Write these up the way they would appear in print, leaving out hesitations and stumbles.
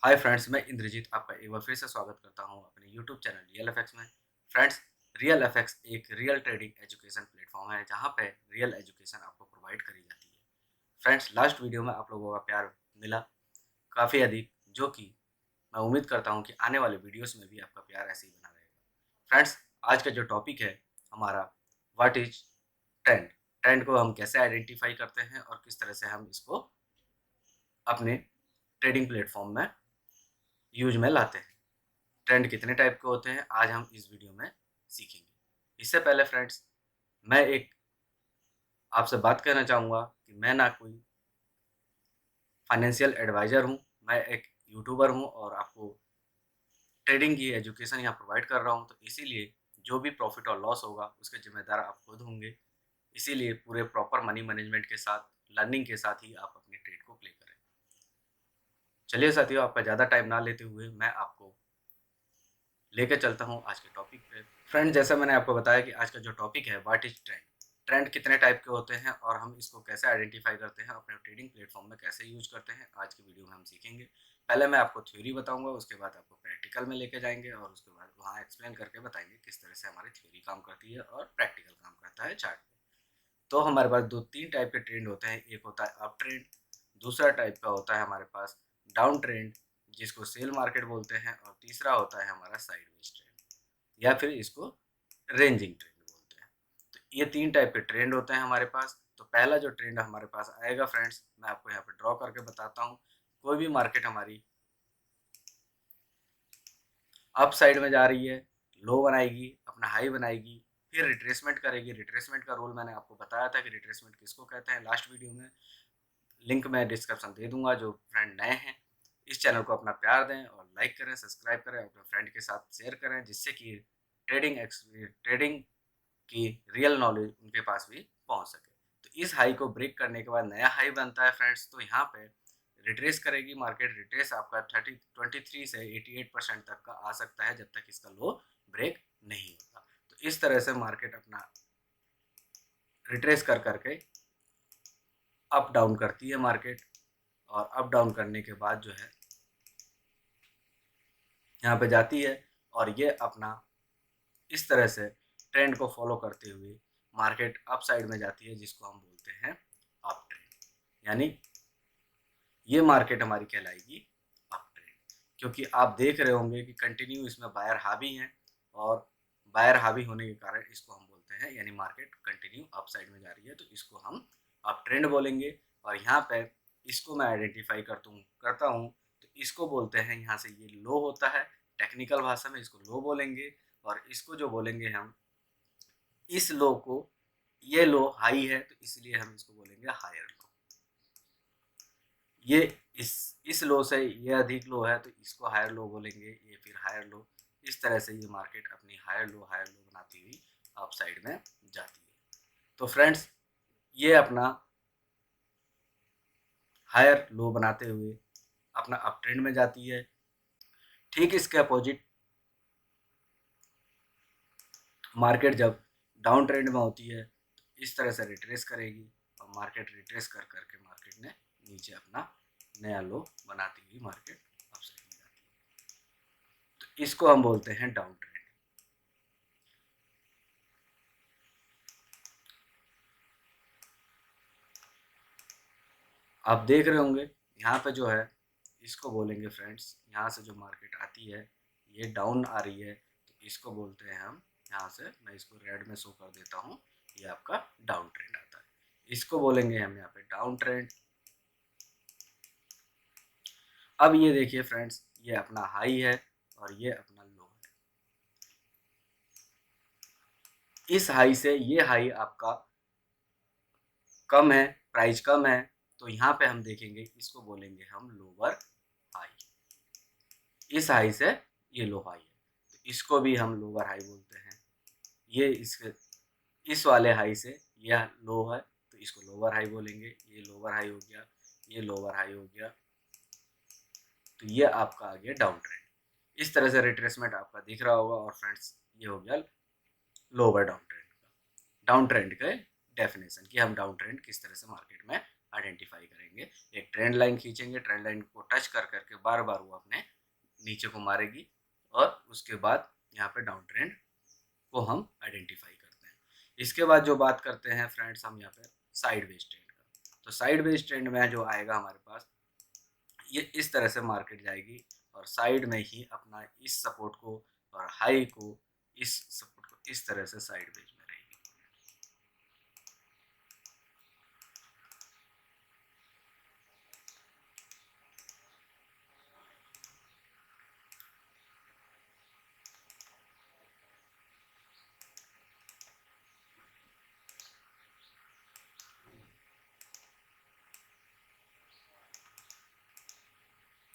Hi friends, मैं इंद्रजीत आपका एक बार फिर से स्वागत करता हूं अपने यूट्यूब चैनल रियल एफएक्स में। फ्रेंड्स, रियल एफएक्स एक रियल ट्रेडिंग एजुकेशन प्लेटफॉर्म है जहां पे रियल एजुकेशन आपको प्रोवाइड करी जाती है। फ्रेंड्स, लास्ट वीडियो में आप लोगों का प्यार मिला काफ़ी अधिक, जो कि मैं उम्मीद करता हूं कि आने वाले वीडियोस में भी आपका प्यार ऐसे ही बना रहेगा। फ्रेंड्स, आज का जो टॉपिक है हमारा, व्हाट इज ट्रेंड। ट्रेंड को हम कैसे आइडेंटिफाई करते हैं और किस तरह से हम इसको अपने ट्रेडिंग प्लेटफॉर्म में यूज में लाते हैं। ट्रेंड कितने टाइप के होते हैं आज हम इस वीडियो में सीखेंगे। इससे पहले फ्रेंड्स, मैं एक आपसे बात करना चाहूँगा कि मैं ना कोई फाइनेंशियल एडवाइज़र हूँ, मैं एक यूट्यूबर हूँ और आपको ट्रेडिंग की एजुकेशन यहाँ प्रोवाइड कर रहा हूँ, तो इसीलिए जो भी प्रॉफ़िट और लॉस होगा उसके ज़िम्मेदार आप खुद होंगे। इसीलिए पूरे प्रॉपर मनी मैनेजमेंट के साथ, लर्निंग के साथ ही आप अपने ट्रेड को प्ले करें। चलिए साथियों, आपका ज़्यादा टाइम ना लेते हुए मैं आपको लेके चलता हूँ आज के टॉपिक पे। फ्रेंड, जैसा मैंने आपको बताया कि आज का जो टॉपिक है, व्हाट इज ट्रेंड। ट्रेंड कितने टाइप के होते हैं और हम इसको कैसे आइडेंटिफाई करते हैं, अपने ट्रेडिंग प्लेटफॉर्म में कैसे यूज करते हैं, आज की वीडियो में हम सीखेंगे। पहले मैं आपको थ्योरी बताऊंगा, उसके बाद आपको प्रैक्टिकल में लेके जाएंगे और उसके बाद वहाँ एक्सप्लेन करके बताएंगे किस तरह से हमारी थ्योरी काम करती है और प्रैक्टिकल काम करता है चार्ट पे। तो हमारे पास दो तीन टाइप के ट्रेंड होते हैं। एक होता है अप ट्रेंड, दूसरा टाइप का होता है हमारे पास डाउन ट्रेंड, जिसको सेल मार्केट बोलते हैं, और तीसरा होता है हमारा साइडवेज ट्रेंड या फिर इसको रेंजिंग ट्रेंड बोलते हैं। तो ये तीन टाइप के ट्रेंड होते हैं हमारे पास। तो पहला जो ट्रेंड हमारे पास आएगा फ्रेंड्स, मैं आपको यहाँ पे ड्रॉ करके बताता हूँ। कोई भी मार्केट हमारी अप साइड में जा रही है, लो बनाएगी, अपना हाई बनाएगी, फिर रिट्रेसमेंट करेगी। रिट्रेसमेंट का रूल मैंने आपको बताया था कि रिट्रेसमेंट किसको कहते हैं लास्ट वीडियो में। लिंक मैं डिस्क्रिप्शन दे दूंगा। जो फ्रेंड नए हैं, इस चैनल को अपना प्यार दें और लाइक करें, सब्सक्राइब करें, अपने फ्रेंड के साथ शेयर करें, जिससे कि ट्रेडिंग की रियल नॉलेज उनके पास भी पहुंच सके। तो इस हाई को ब्रेक करने के बाद नया हाई बनता है फ्रेंड्स। तो यहाँ पे रिट्रेस करेगी मार्केट। रिट्रेस आपका 23 से 88% तक का आ सकता है, जब तक इसका लो ब्रेक नहीं होता। तो इस तरह से मार्केट अपना रिट्रेस कर करके अप डाउन करती है मार्केट, और अप डाउन करने के बाद जो है यहाँ पे जाती है, और ये अपना इस तरह से ट्रेंड को फॉलो करते हुए मार्केट अप साइड में जाती है, जिसको हम बोलते हैं अप ट्रेंड। यानी ये मार्केट हमारी कहलाएगी अप ट्रेंड, क्योंकि आप देख रहे होंगे कि कंटिन्यू इसमें बायर हावी हैं, और बायर हावी होने के कारण इसको हम बोलते हैं, यानी मार्केट कंटिन्यू अप साइड में जा रही है तो इसको हम अप ट्रेंड बोलेंगे। और यहाँ पे इसको मैं आइडेंटिफाई करता हूँ तो इसको बोलते हैं, यहाँ से ये लो होता है, टेक्निकल भाषा में इसको लो बोलेंगे। और इसको जो बोलेंगे हम, इस लो को, ये लो हाई है तो इसलिए हम इसको बोलेंगे हायर लो। ये इस इस लो से ये अधिक लो है तो इसको हायर लो बोलेंगे, ये फिर हायर लो। इस तरह से ये मार्केट अपनी हायर लो बनाती हुई अप साइड में जाती है। तो फ्रेंड्स, ये अपना हायर लो बनाते हुए अपना अप ट्रेंड में जाती है। ठीक इसके अपोजिट मार्केट जब डाउन ट्रेंड में होती है तो इस तरह से रिट्रेस करेगी, और मार्केट रिट्रेस कर करके मार्केट ने नीचे अपना नया लो बनाती हुई मार्केट अप साइड में जाती है। तो इसको हम बोलते हैं डाउन ट्रेंड। आप देख रहे होंगे यहाँ पे जो है, इसको बोलेंगे फ्रेंड्स, यहाँ से जो मार्केट आती है ये डाउन आ रही है तो इसको बोलते हैं हम, यहाँ से मैं इसको रेड में शो कर देता हूँ, ये आपका डाउन ट्रेंड आता है। इसको बोलेंगे हम यहाँ पे डाउन ट्रेंड। अब ये देखिए फ्रेंड्स, ये अपना हाई है और ये अपना लो है। इस हाई से ये हाई आपका कम है, प्राइस कम है, तो यहाँ पे हम देखेंगे, इसको बोलेंगे हम लोअर हाई। इस हाई से ये लो हाई है तो इसको भी हम लोअर हाई बोलते हैं। ये इसके इस वाले हाई से यह लो है तो इसको लोअर हाई बोलेंगे। ये लोअर हाई हो गया, ये लोअर हाई हो गया, तो ये आपका आ गया डाउन ट्रेंड। इस तरह से रिट्रेसमेंट आपका दिख रहा होगा। और फ्रेंड्स, ये हो गया लोअर डाउन ट्रेंड का, डाउन ट्रेंड के डेफिनेशन कि हम डाउन ट्रेंड किस तरह से मार्केट में आइडेंटिफाई करेंगे। एक ट्रेंड लाइन खींचेंगे, ट्रेंड लाइन को टच कर करके बार बार वो अपने नीचे को मारेगी और उसके बाद यहाँ पे डाउन ट्रेंड को हम आइडेंटिफाई करते हैं। इसके बाद जो बात करते हैं फ्रेंड्स हम यहाँ पे साइडवेज ट्रेंड का। तो साइडवेज ट्रेंड में जो आएगा हमारे पास, ये इस तरह से मार्केट जाएगी और साइड में ही अपना इस सपोर्ट को और हाई को, इस सपोर्ट को इस तरह से साइडवेज में रहेगी।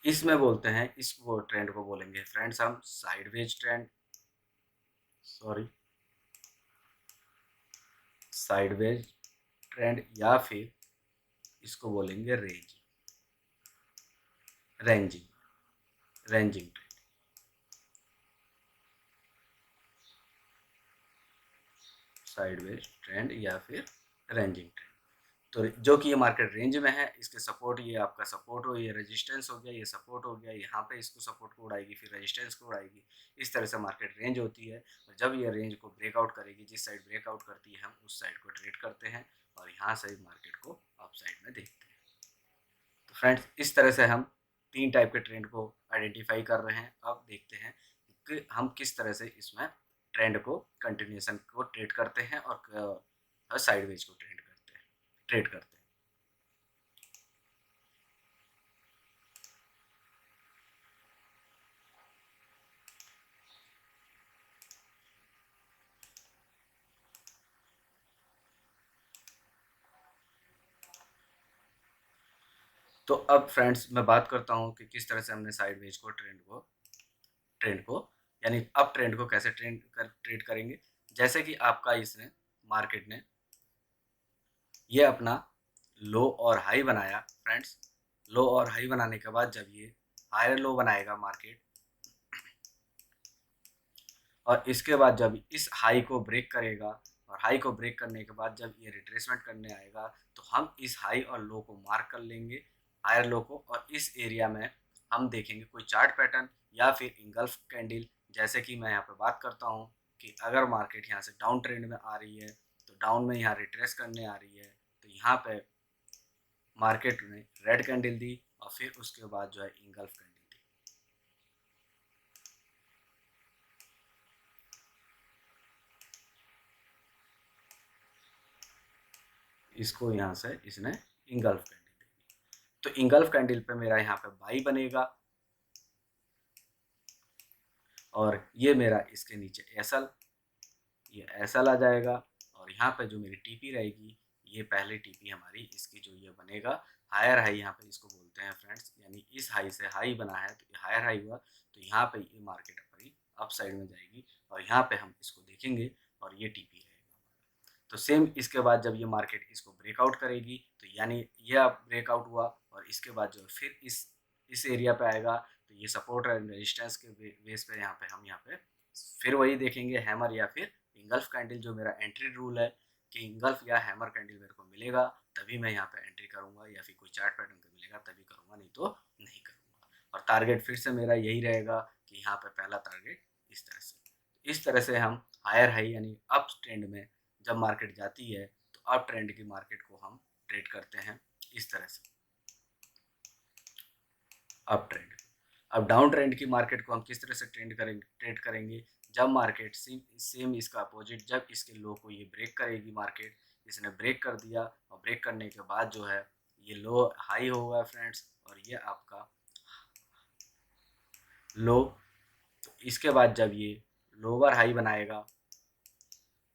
इसमें बोलते हैं, इस वो ट्रेंड को बोलेंगे फ्रेंड्स हम sideways trend, sorry sideways trend, या फिर इसको बोलेंगे रेंजिंग ट्रेंड। साइडवेज ट्रेंड या फिर रेंजिंग ट्रेंड। तो जो कि ये मार्केट रेंज में है, इसके सपोर्ट, ये आपका सपोर्ट हो, ये रेजिस्टेंस हो गया, ये सपोर्ट हो गया, यहाँ पे इसको सपोर्ट को उड़ाएगी, फिर रेजिस्टेंस को उड़ाएगी। इस तरह से मार्केट रेंज होती है और जब ये रेंज को ब्रेकआउट करेगी, जिस साइड ब्रेकआउट करती है हम उस साइड को ट्रेड करते हैं और यहाँ से मार्केट को अप साइड में देखते हैं। तो फ्रेंड्स इस तरह से हम 3 टाइप के ट्रेंड को आइडेंटिफाई कर रहे हैं। अब देखते हैं कि हम किस तरह से इसमें ट्रेंड को, कंटिन्यूएशन को ट्रेड करते हैं और साइडवेज को ट्रेड करते हैं। तो अब फ्रेंड्स मैं बात करता हूँ कि किस तरह से हमने साइडवेज को ट्रेंड को यानी अप ट्रेंड को कैसे ट्रेड करेंगे। जैसे कि आपका इसने मार्केट ने ये अपना लो और हाई बनाया फ्रेंड्स। लो और हाई बनाने के बाद जब ये हायर लो बनाएगा मार्केट, और इसके बाद जब इस हाई को ब्रेक करेगा और हाई को ब्रेक करने के बाद जब ये रिट्रेसमेंट करने आएगा तो हम इस हाई और लो को मार्क कर लेंगे, हायर लो को, और इस एरिया में हम देखेंगे कोई चार्ट पैटर्न या फिर इंगल्फ कैंडल। जैसे कि मैं यहाँ पे बात करता हूँ कि अगर मार्केट यहाँ से डाउन ट्रेंड में आ रही है तो डाउन में यहाँ रिट्रेस करने आ रही है, तो यहाँ पे मार्केट ने रेड कैंडल दी और फिर उसके बाद जो है इंगल्फ कैंडल दी। इसको यहाँ से इसने इंगल्फ कैंडल दी, तो इंगल्फ कैंडल पे मेरा यहाँ पे बाई बनेगा और ये मेरा इसके नीचे एसएल, ये एसएल आ जाएगा और यहाँ पे जो मेरी टीपी रहेगी, ये पहले टीपी हमारी इसकी जो ये बनेगा हायर हाई, यहाँ पे इसको बोलते हैं फ्रेंड्स, यानी इस हाई से हाई बना है तो हायर हाई हुआ, तो यहाँ पे ये मार्केट हमारी अप साइड में जाएगी और यहाँ पे हम इसको देखेंगे और ये टीपी रहेगा हमारा। तो सेम इसके बाद जब ये मार्केट इसको ब्रेकआउट करेगी, तो यानी ये अब ब्रेकआउट हुआ और इसके बाद जो फिर इस एरिया पे आएगा, तो ये सपोर्ट एंड रेजिस्टेंस के बेस पे यहाँ पे हम यहाँ पे फिर वही देखेंगे हैमर या फिर इंगल्फ कैंडल। जो मेरा एंट्री रूल है कि इंगल्फ या हैमर कैंडल मेरे को मिलेगा तभी मैं यहाँ पे एंट्री करूँगा, या फिर कोई चार्ट पैटर्न का मिलेगा तभी करूँगा, नहीं तो नहीं करूँगा। और टारगेट फिर से मेरा यही रहेगा कि यहाँ पे पहला टारगेट इस तरह से हम हायर हाई यानी अप ट्रेंड में जब मार्केट जाती है तो अप ट्रेंड की मार्केट को हम ट्रेड करते हैं इस तरह से अप ट्रेंड। अब डाउन ट्रेंड की मार्केट को हम किस तरह से ट्रेड करेंगे, जब मार्केट सेम इसका अपोजिट, जब इसके लो को ये ब्रेक करेगी मार्केट, इसने ब्रेक कर दिया और ब्रेक करने के बाद जो है ये लो हाई होगा फ्रेंड्स और ये आपका लो। तो इसके बाद जब ये लोअर हाई बनाएगा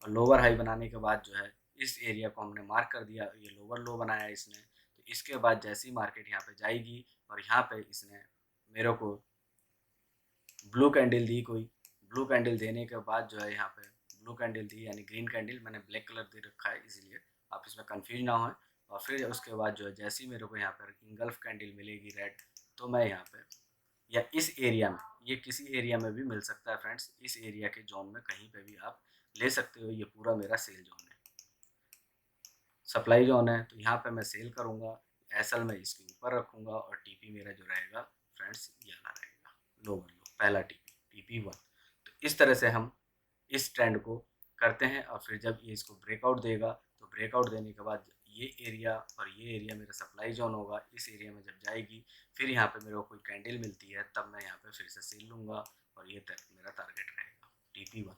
और लोअर हाई बनाने के बाद जो है इस एरिया को हमने मार्क कर दिया, ये लोअर लो बनाया इसने, तो इसके बाद जैसी मार्केट यहाँ पे जाएगी और यहाँ पे इसने मेरे को ब्लू कैंडल दी, कोई ब्लू कैंडल देने के बाद जो है यहाँ पे ब्लू कैंडल दी यानी ग्रीन कैंडल, मैंने ब्लैक कलर दे रखा है इसीलिए आप इसमें कंफ्यूज ना हो। और फिर उसके बाद जो है जैसे ही मेरे को यहाँ पर इंगल्फ कैंडल मिलेगी रेड, तो मैं यहाँ पे या इस एरिया में, ये किसी एरिया में भी मिल सकता है फ्रेंड्स, इस एरिया के जोन में कहीं पे भी आप ले सकते हो, ये पूरा मेरा सेल जोन है। सप्लाई जोन है, तो यहाँ पे मैं सेल करूँगा, एसएल मैं इसके ऊपर रखूँगा और टीपी मेरा जो रहेगा फ्रेंड्स ये वाला रहेगा, लोअर लो, पहला टीपी, टीपी 1। तो इस तरह से हम इस ट्रेंड को करते हैं और फिर जब ये इसको ब्रेकआउट देगा, तो ब्रेकआउट देने के बाद ये एरिया और ये एरिया मेरा सप्लाई जोन होगा। इस एरिया में जब जाएगी, फिर यहाँ पे मेरे को कोई कैंडल मिलती है, तब मैं यहाँ पे फिर से सेल लूँगा और ये मेरा टारगेट रहेगा टीपी 1।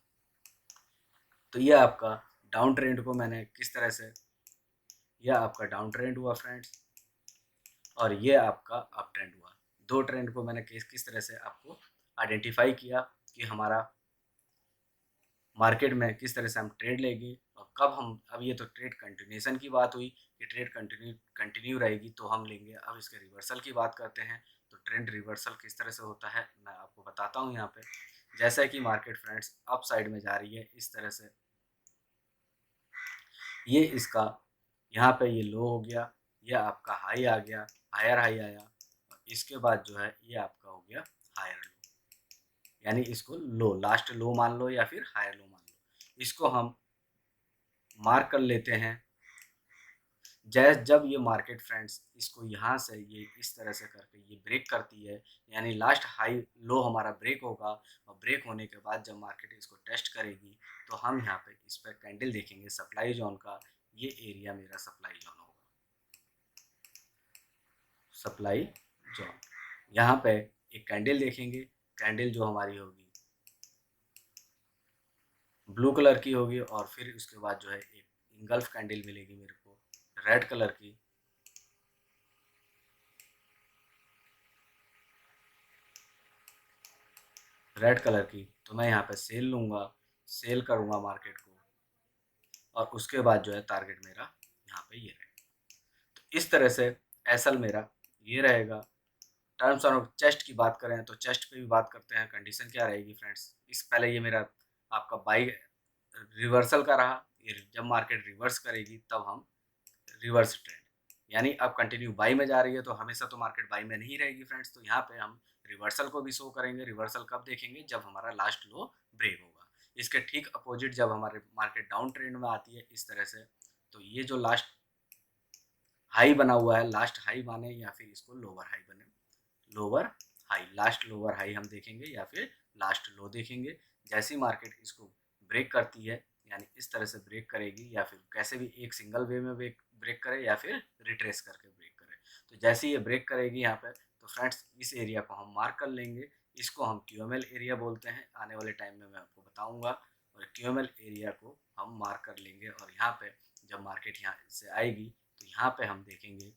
तो ये आपका डाउन ट्रेंड को मैंने किस तरह से, यह आपका डाउन ट्रेंड हुआ फ्रेंड्स और ये आपका अप ट्रेंड हुआ। दो ट्रेंड को मैंने किस किस तरह से आपको आइडेंटिफाई किया कि हमारा मार्केट में किस तरह से हम ट्रेड लेंगे और कब हम, अब ये तो ट्रेड कंटिन्यूएशन की बात हुई कि ट्रेड कंटिन्यू रहेगी तो हम लेंगे। अब इसके रिवर्सल की बात करते हैं, तो ट्रेंड रिवर्सल किस तरह से होता है मैं आपको बताता हूँ यहाँ पे। जैसा कि मार्केट फ्रेंड्स अप साइड में जा रही है, इस तरह से ये इसका यहाँ पे ये लो हो गया, ये आपका हाई आ गया, हायर हाई आया और इसके बाद जो है ये आपका हो गया हायर लो, यानी इसको लो, लास्ट लो मान लो या फिर हायर लो मान लो। इसको हम मार्क कर लेते हैं। जब ये मार्केट फ्रेंड्स इसको यहाँ से ये इस तरह से करके ये ब्रेक करती है, यानी लास्ट हाई लो हमारा ब्रेक होगा और ब्रेक होने के बाद जब मार्केट इसको टेस्ट करेगी, तो हम यहाँ पे इस पर कैंडल देखेंगे सप्लाई जोन का। ये एरिया मेरा सप्लाई जोन होगा, सप्लाई जोन। यहाँ पे एक कैंडल देखेंगे, कैंडल जो हमारी होगी ब्लू कलर की होगी और फिर उसके बाद जो है एक इंगल्फ कैंडल मिलेगी मेरे को रेड कलर की, रेड कलर की। तो मैं यहाँ पे सेल लूँगा, सेल करूँगा मार्केट को और उसके बाद जो है टारगेट मेरा यहाँ पे ये रहेगा। तो इस तरह से एसएल मेरा ये रहेगा। टर्म्स ऑफ चेस्ट की बात करें तो चेस्ट पे भी बात करते हैं, कंडीशन क्या रहेगी फ्रेंड्स। इस पहले ये मेरा आपका बाई रिवर्सल का रहा, ये जब मार्केट रिवर्स करेगी तब हम रिवर्स ट्रेंड, यानी अब कंटिन्यू बाई में जा रही है तो हमेशा तो मार्केट बाई में नहीं रहेगी फ्रेंड्स। तो यहाँ पे हम रिवर्सल को भी शो करेंगे। रिवर्सल कब देखेंगे, जब हमारा लास्ट लो ब्रेक होगा। इसके ठीक अपोजिट जब हमारे मार्केट डाउन ट्रेंड में आती है इस तरह से, तो ये जो लास्ट हाई बना हुआ है, लास्ट हाई माने या फिर इसको लोअर हाई बने, lower high, last lower high हम देखेंगे या फिर लास्ट लो देखेंगे। जैसी मार्केट इसको ब्रेक करती है, यानी इस तरह से ब्रेक करेगी या फिर कैसे भी एक सिंगल वे में ब्रेक करे या फिर रिट्रेस करके ब्रेक करे, तो जैसे ये ब्रेक करेगी यहाँ पे, तो फ्रेंड्स इस एरिया को हम मार्क कर लेंगे। इसको हम क्यूएमएल एरिया बोलते हैं, आने वाले टाइम में मैं आपको बताऊंगा। और क्यूएमएल एरिया को हम मार्क कर लेंगे और यहाँ पे जब मार्केट यहाँ से आएगी तो यहाँ पे हम देखेंगे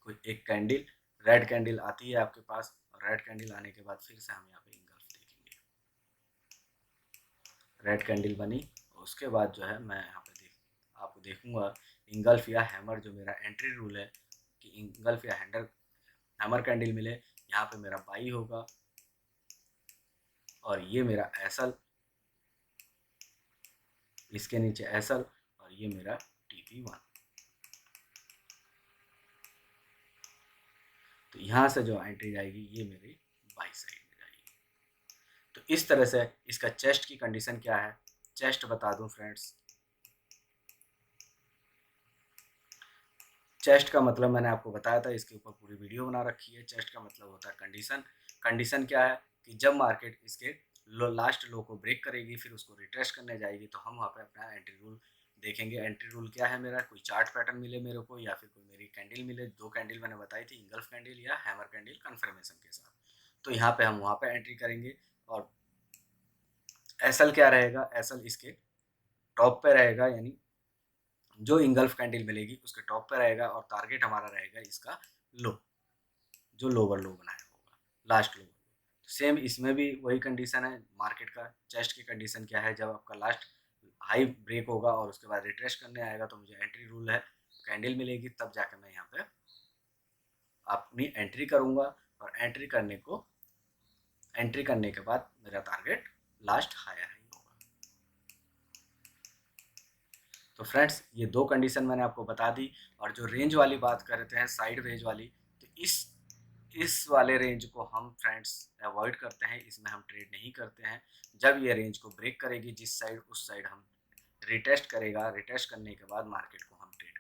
कोई एक कैंडल, रेड कैंडल आती है आपके पास और रेड कैंडल आने के बाद फिर से हम यहाँ पे इंगल्फ देखेंगे, रेड कैंडल बनी और उसके बाद जो है मैं यहाँ पे आपको देखूंगा इंगल्फ या हैमर, जो मेरा एंट्री रूल है कि इंगल्फ या हैमर कैंडल मिले, यहाँ पे मेरा बाई होगा और ये मेरा एसएल, इसके नीचे एसएल और ये मेरा टीपी 1। तो यहाँ से जो एंट्री जाएगी ये मेरी बाई साइड में जाएगी। तो इस तरह से इसका चेस्ट की कंडीशन क्या है, चेस्ट बता दूं फ्रेंड्स। चेस्ट का मतलब मैंने आपको बताया था, इसके ऊपर पूरी वीडियो बना रखी है। चेस्ट का मतलब होता है कंडीशन। कंडीशन क्या है कि जब मार्केट इसके लास्ट लो को ब्रेक करेगी, फिर उसको रिट्रेस करने जाएगी, तो हम वहाँ पे अपना एंट्री रूल देखेंगे। एंट्री रूल क्या है मेरा, कोई चार्ट पैटर्न मिले मेरे को या फिर कोई मेरी कैंडल मिले। दो कैंडल मैंने बताई थी, इंगल्फ कैंडल या हैमर कैंडल कन्फर्मेशन के साथ। तो यहाँ पे हम वहाँ पे एंट्री करेंगे। और एसएल क्या रहेगा, एसएल इसके टॉप पे रहेगा, यानी जो इंगल्फ कैंडल मिलेगी उसके टॉप पे रहेगा और टारगेट हमारा रहेगा इसका लो, जो लोअर लो बनाया होगा, लास्ट लोअर लो। सेम इसमें भी वही कंडीशन है मार्केट का। चेस्ट की कंडीशन क्या है, जब आपका लास्ट हाई ब्रेक होगा और उसके बाद रिट्रेस करने आएगा, तो मुझे एंट्री रूल है, कैंडल मिलेगी तब जाकर मैं यहाँ पे अपनी एंट्री करूँगा। और एंट्री करने के बाद मेरा टारगेट लास्ट हायर हाई होगा। तो फ्रेंड्स ये दो कंडीशन मैंने आपको बता दी। और जो रेंज वाली बात कर रहे थे साइड वेज वाली, तो इस वाले रेंज को हम फ्रेंड्स अवॉइड करते हैं, इसमें हम ट्रेड नहीं करते हैं। जब ये रेंज को ब्रेक करेगी जिस साइड, उस साइड हम रिटेस्ट करेगा, रिटेस्ट करने के बाद मार्केट को हम ट्रेड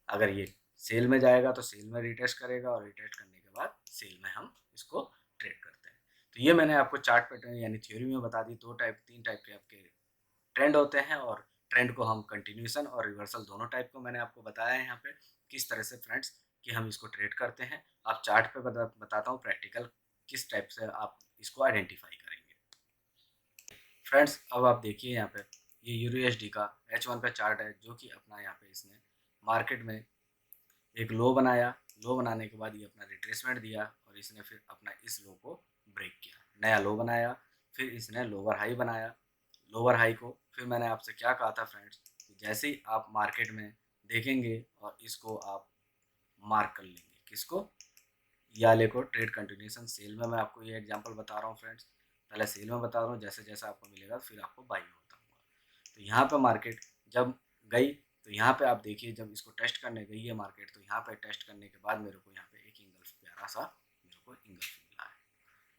अगर ये सेल में जाएगा तो सेल में रिटेस्ट करेगा और रिटेस्ट करने के बाद सेल में हम इसको ट्रेड करते हैं। तो ये मैंने आपको चार्ट पैटर्न यानी थ्योरी में बता दी। 3 टाइप के आपके ट्रेंड होते हैं और ट्रेंड को हम कंटिन्यूएशन और रिवर्सल दोनों टाइप को मैंने आपको बताया है यहाँ पे किस तरह से फ्रेंड्स कि हम इसको ट्रेड करते हैं। आप चार्ट पे बताता हूँ प्रैक्टिकल किस टाइप से आप इसको आइडेंटिफाई करेंगे। फ्रेंड्स अब आप देखिए यहाँ पे ये यूएसडी का H1 का चार्ट है जो कि अपना यहाँ पे इसने मार्केट में एक लो बनाया। लो बनाने के बाद ये अपना रिट्रेसमेंट दिया और इसने फिर अपना इस लो को ब्रेक किया, नया लो बनाया, फिर इसने लोअर हाई बनाया। लोअर हाई को फिर मैंने आपसे क्या कहा था फ्रेंड्स कि जैसे ही आप मार्केट में देखेंगे और इसको आप मार्क कर लेंगे, किसको, याले को, ट्रेड कंटिन्यूएशन। सेल में मैं आपको ये एग्जांपल बता रहा हूँ फ्रेंड्स, पहले सेल में बता रहा हूँ, जैसे जैसा आपको मिलेगा फिर आपको बाई में बताऊँगा। तो यहाँ पे मार्केट जब गई तो यहाँ पे आप देखिए जब इसको टेस्ट करने गई है मार्केट, तो यहाँ पे टेस्ट करने के बाद मेरे को यहाँ पे एक इंगल्फ प्यारा सा मेरे को इंगल्फ मिला है।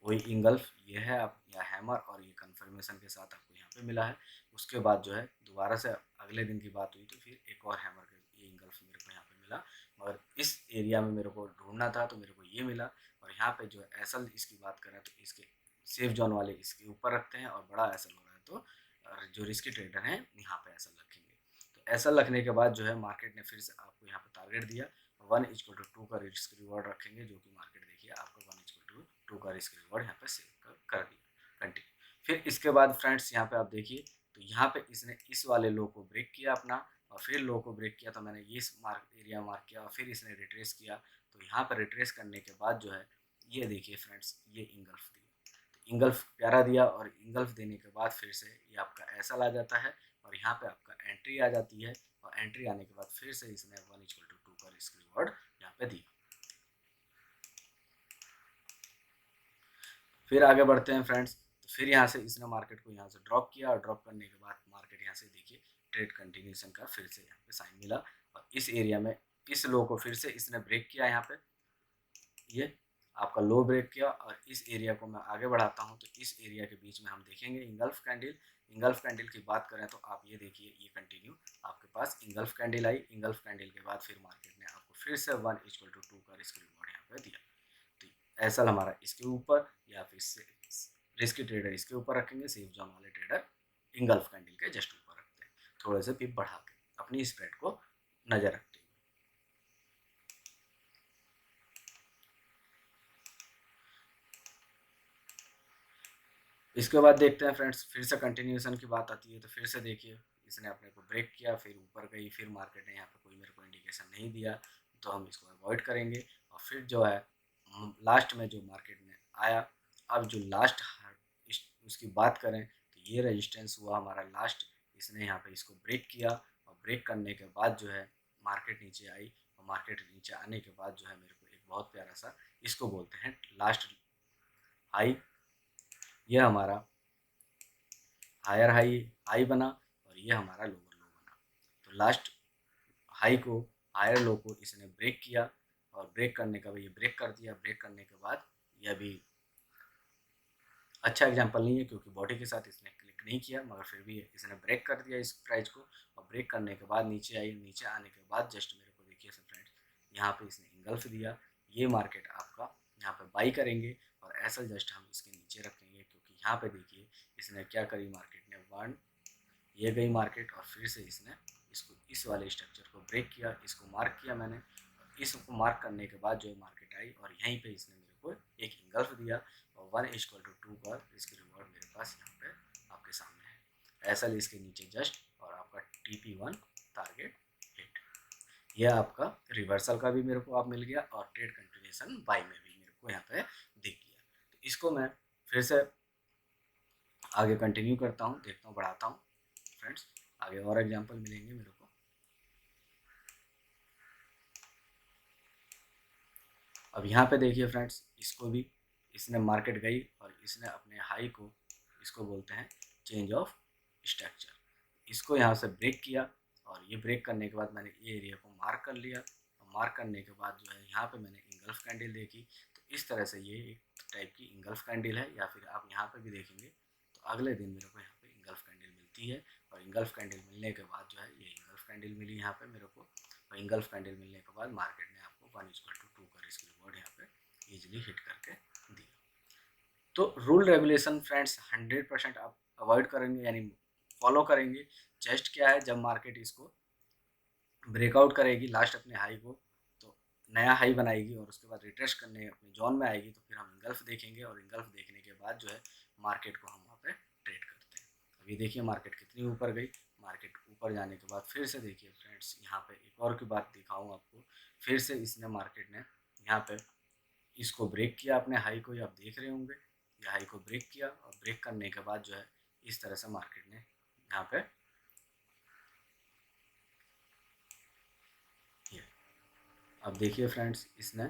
वही इंगल्फ ये है आप या हैमर, और ये कंफर्मेशन के साथ आपको यहाँ पे मिला है। उसके बाद जो है दोबारा से अगले दिन की बात हुई तो फिर एक और हैमर का ये इंगल्फ मेरे को यहाँ पे मिला, मगर इस एरिया में मेरे को ढूंढना था तो मेरे को ये मिला। और यहाँ पे जो है एसल इसकी बात करें तो इसके सेफ जोन वाले इसके ऊपर रखते हैं और बड़ा एसल हो रहा है तो जो रिस्की ट्रेडर हैं यहाँ पे एसल रखेंगे। तो एसल रखने के बाद जो है मार्केट ने फिर से आपको यहाँ पे टारगेट दिया, 1:2 का रिस्क रिवॉर्ड रखेंगे, जो कि मार्केट देखिए आपको 1:2 का रिस्क रिवॉर्ड यहाँ पे सेव कर दिया कंटिन्यू। फिर इसके बाद फ्रेंड्स यहाँ पे आप देखिए तो यहाँ पे इसने इस वाले लो को ब्रेक किया अपना, और फिर लो को ब्रेक किया तो मैंने ये एरिया मार्क किया और फिर इसने रिट्रेस किया। तो यहाँ पर रिट्रेस करने के बाद जो है ये देखिए फ्रेंड्स ये इंगल्फ दिया, तो इंगल्फ प्यारा दिया, और इंगल्फ देने के बाद फिर से ये आपका ऐसा आ जाता है और यहाँ पे आपका एंट्री आ जाती है, और एंट्री आने के बाद फिर से इसने 1:2 का रिस्क रिवॉर्ड यहाँ पे दिया। फिर आगे बढ़ते हैं फ्रेंड्स, तो फिर यहाँ से इसने मार्केट को यहाँ से ड्रॉप किया, और ड्रॉप करने के बाद मार्केट यहाँ से देखिए ट्रेड कंटिन्यूशन का फिर से यहाँ पे साइन मिला, और इस एरिया में इस लो को फिर से इसने ब्रेक किया। यहाँ पे ये आपका लो ब्रेक किया, और इस एरिया को मैं आगे बढ़ाता हूँ तो इस एरिया के बीच में हम देखेंगे इंगल्फ कैंडल। इंगल्फ कैंडल की बात करें तो आप ये देखिए ये कंटिन्यू आपके पास इंगल्फ कैंडल आई। इंगल्फ कैंडल के बाद फिर मार्केट ने आपको फिर से 1:2 का रिस्क रिवॉर्ड यहाँ पे दिया। तो ऐसा हमारा इसके ऊपर या फिर से रिस्की ट्रेडर इसके ऊपर रखेंगे, सेफ जोन वाले ट्रेडर इंगल्फ कैंडल के जस्ट ऊपर रखते हैं, थोड़े से पिप बढ़ा के अपनी स्प्रेड को नजर रखते हैं। इसके बाद देखते हैं फ्रेंड्स, फिर से कंटिन्यूएशन की बात आती है तो फिर से देखिए इसने अपने को ब्रेक किया, फिर ऊपर गई, फिर मार्केट ने यहाँ पे कोई मेरे को इंडिकेशन नहीं दिया तो हम इसको अवॉइड करेंगे। और फिर जो है लास्ट में जो मार्केट में आया, अब जो लास्ट उसकी बात करें तो ये रेजिस्टेंस हुआ हमारा लास्ट। इसने यहाँ पे इसको ब्रेक किया, और ब्रेक करने के बाद जो है मार्केट नीचे आई, और मार्केट नीचे आने के बाद जो है मेरे को एक बहुत प्यारा सा इसको बोलते हैं लास्ट हाई, ये हमारा हायर हाई हाई बना, और ये हमारा लोअर लो बना। तो लास्ट हाई को हायर लो को इसने ब्रेक किया, और ब्रेक करने का ये ब्रेक कर दिया। ब्रेक करने के बाद ये अभी अच्छा एग्जांपल नहीं है क्योंकि बॉडी के साथ इसने क्लिक नहीं किया, मगर फिर भी इसने ब्रेक कर दिया इस प्राइस को, और ब्रेक करने के बाद नीचे आई। नीचे आने के बाद जस्ट मेरे को देखिए सब फ्रेंड्स यहाँ पे इसने इंगल्फ दिया। ये मार्केट आपका यहाँ पे बाई करेंगे, और ऐसा जस्ट हम इसके नीचे रखेंगे क्योंकि यहाँ पे देखिए इसने क्या करी, मार्केट ने वन ये गई मार्केट, और फिर से इसने इसको इस वाले स्ट्रक्चर को ब्रेक किया, इसको मार्क किया मैंने, और इसको मार्क करने के बाद जो मार्केट आई और यहीं पे इसने मेरे को एक इंगल्फ दिया, और 1:2 का इसके रिवॉर्ड मेरे पास यहाँ पे आपके सामने है। ऐसा इसके नीचे जस्ट, और आपका TP1 टारगेट हिट। यह आपका रिवर्सल का भी मेरे को आप मिल गया, और ट्रेड कंटिन्यूएशन बाई में भी मेरे को यहाँ पे दिख गया। तो इसको मैं फिर से आगे कंटिन्यू करता हूँ, देखता हूँ, बढ़ाता हूँ फ्रेंड्स, आगे और एग्जांपल मिलेंगे मेरे को। अब यहाँ पे देखिए फ्रेंड्स इसको भी इसने मार्केट गई और इसने अपने हाई को, इसको बोलते हैं चेंज ऑफ स्ट्रक्चर, इसको यहाँ से ब्रेक किया, और ये ब्रेक करने के बाद मैंने ये एरिया को मार्क कर लिया, और मार्क करने के बाद जो है यहाँ पे मैंने इंगल्फ कैंडल देखी। तो इस तरह से ये एक टाइप की इंगल्फ कैंडल है, या फिर आप यहाँ पे भी देखेंगे तो अगले दिन मेरे को यहाँ पे इंगल्फ कैंडल मिलती है, और इंगल्फ कैंडल मिलने के बाद जो है ये इंगल्फ कैंडल मिली यहाँ पे मेरे को। और इंगल्फ कैंडल मिलने के बाद मार्केट ने आपको 1:2 का रिस्क रिवॉर्ड यहाँ पे इजीली हिट करके दिया। तो रूल रेगुलेशन फ्रेंड्स 100% आप अवॉइड करेंगे, यानी फॉलो करेंगे। जस्ट क्या है, जब मार्केट इसको ब्रेकआउट करेगी लास्ट अपने हाई को, तो नया हाई बनाएगी और उसके बाद रिट्रेस करने अपने जोन में आएगी, तो फिर हम इंगल्फ देखेंगे और इंगल्फ देखने के बाद जो है मार्केट को हम वहाँ पे ट्रेड करते हैं। अभी देखिए मार्केट कितनी ऊपर गई। मार्केट ऊपर जाने के बाद फिर से देखिए फ्रेंड्स, यहाँ पे एक और की बात दिखाऊँ आपको, फिर से इसने मार्केट ने यहाँ पे इसको ब्रेक किया अपने हाई को, आप देख रहे होंगे ये हाई को ब्रेक किया, और ब्रेक करने के बाद जो है इस तरह से मार्केट ने यहाँ पे ये, अब देखिए फ्रेंड्स, इसने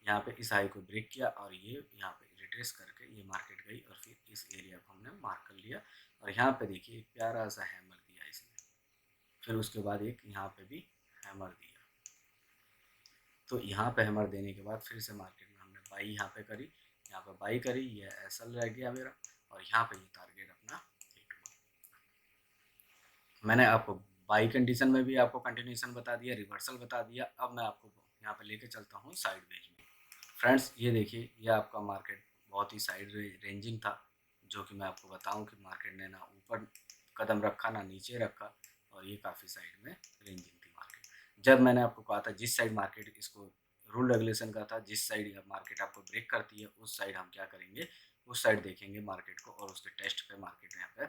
यहाँ पे इस हाई को ब्रेक किया और ये यहाँ पे रिट्रेस करके ये मार्केट गई और फिर इस एरिया को हमने मार्क कर लिया, और यहाँ पे देखिए एक प्यारा सा हैमर दिया इसने, फिर उसके बाद एक यहाँ पे भी हैमर दिया। तो यहाँ पे हैमर देने के बाद फिर से मार्केट में हमने बाई यहाँ पे करी, यहाँ पे बाई करी, ये एसएल रह गया मेरा, और यहाँ पे ये टारगेट अपना हिट हुआ। मैंने आपको बाई कंडीशन में भी आपको कंटिन्यूशन बता दिया, रिवर्सल बता दिया। अब मैं आपको यहाँ पे लेके चलता हूँ साइडवेज में। फ्रेंड्स ये देखिए, ये आपका मार्केट बहुत ही साइड रेंजिंग था, जो कि मैं आपको बताऊं कि मार्केट ने ना ऊपर कदम रखा ना नीचे रखा, और ये काफ़ी साइड में रेंजिंग थी मार्केट। जब मैंने आपको कहा था जिस साइड मार्केट इसको रूल रेगुलेशन का था, जिस साइड मार्केट आपको ब्रेक करती है उस साइड हम क्या करेंगे, उस साइड देखेंगे मार्केट को, और उसके टेस्ट पे मार्केट यहाँ पे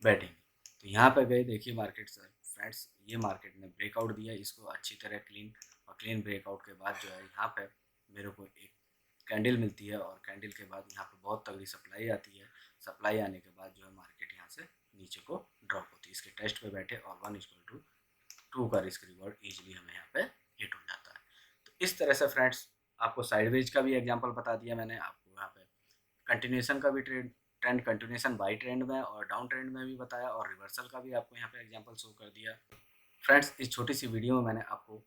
बैठेंगे। तो यहाँ पे गए, देखिए मार्केट सर फ्रेंड्स, ये मार्केट ने ब्रेकआउट दिया इसको अच्छी तरह क्लीन, और क्लीन ब्रेकआउट के बाद जो है यहाँ पे मेरे को एक कैंडल मिलती है, और कैंडल के बाद यहाँ पे बहुत तगड़ी सप्लाई आती है। सप्लाई आने के बाद जो है मार्केट यहाँ से नीचे को ड्रॉप होती है, इसके टेस्ट पे बैठे, और 1:2 का रिस्क रिवॉर्ड ईजिली हमें यहाँ पे हिट हो जाता है। तो इस तरह से फ्रेंड्स आपको साइडवेज का भी एग्जाम्पल बता दिया मैंने, आपको यहाँ पे कंटिन्यूशन का भी ट्रेंड कंटिन्यूशन बाई ट्रेंड में और डाउन ट्रेंड में भी बताया, और रिवर्सल का भी आपको यहाँ पे एग्जांपल शो कर दिया। फ्रेंड्स इस छोटी सी वीडियो में मैंने आपको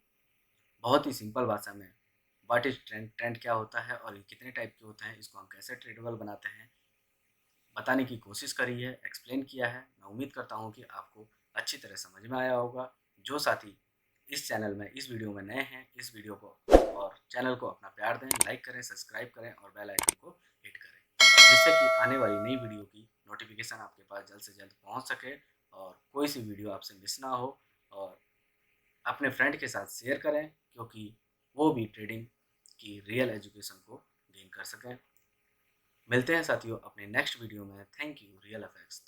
बहुत ही सिंपल भाषा में व्हाट इज ट्रेंड, ट्रेंड क्या होता है और ये कितने टाइप के होते हैं, इसको हम कैसे ट्रेडेबल बनाते हैं, बताने की कोशिश करी है, एक्सप्लेन किया है। मैं उम्मीद करता हूँ कि आपको अच्छी तरह समझ में आया होगा। जो साथी इस चैनल में इस वीडियो में नए हैं, इस वीडियो को और चैनल को अपना प्यार दें, लाइक करें, सब्सक्राइब करें और बेल आइकन को हिट करें, जिससे कि आने वाली नई वीडियो की नोटिफिकेशन आपके पास जल्द से जल्द पहुँच सके, और कोई सी वीडियो आपसे मिस ना हो। और अपने फ्रेंड के साथ शेयर करें, क्योंकि वो भी ट्रेडिंग की रियल एजुकेशन को गेन कर सकें। मिलते हैं साथियों अपने नेक्स्ट वीडियो में। Thank you, real FX.